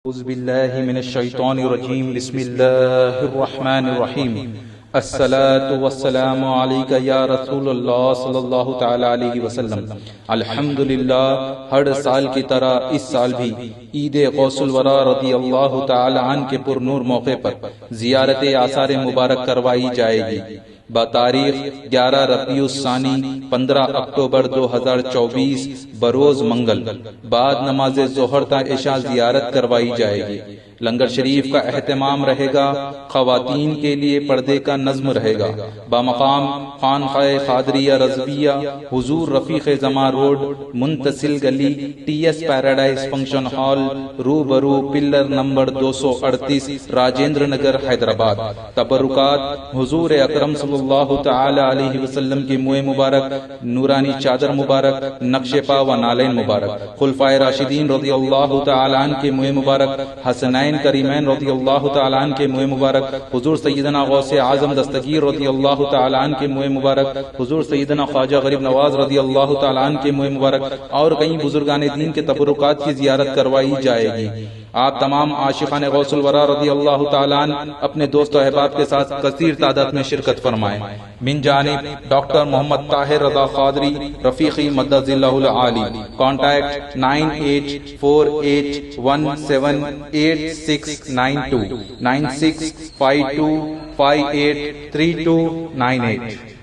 اعوذ باللہ من الشیطان الرجیم بسم اللہ الرحمن الرحیم الصلاة والسلام علیک یا رسول اللہ صلی اللہ تعالی علیہ وسلم۔ الحمدللہ، ہر سال کی طرح اس سال بھی عید غوث الورا رضی اللہ تعالی عنہ کے پر نور موقع پر زیارت آثار مبارک کروائی جائے گی۔ بتاریخ 11 ربیع الثانی 15 اکتوبر 2024 بروز منگل، بعد نماز ظہر تا عشاء زیارت کروائی جائے گی۔ لنگر شریف کا اہتمام رہے گا، خواتین کے لیے پردے کا نظم رہے گا۔ بامقام خانقاہ قادریہ رضویہ، حضور رفیق زمان روڈ، منتصل گلی، T S paradise function hall, روبرو پلر نمبر 238، راجندر نگر، حیدرآباد۔ تبرکات حضور اکرم صلی اللہ تعالی علیہ وسلم کی منہ مبارک، نورانی چادر مبارک، نقش پا و نالین مبارک، خلفائے راشدین رضی اللہ تعالی عنہ کے منہ مبارک، حسنین کریمین رضی اللہ تعالی عنہ کے منہ مبارک، حضور سیدنا غوث اعظم دستگیر رضی اللہ تعالی عنہ کے منہ مبارک، حضور سیدنا خواجہ غریب نواز رضی اللہ تعالی عنہ کے منہ مبارک اور کئی بزرگان دین کے تبرکات کی زیارت کروائی جائے گی۔ آپ تمام عاشقان غوث الورا رضی اللہ تعالی عنہ اپنے دوست و احباب کے ساتھ کثیر تعداد میں شرکت فرمائیں۔ من جانب ڈاکٹر محمد طاہر رضا قادری رفیقی مدد اللہ العالی، کانٹیکٹ 9884178692 9652583298۔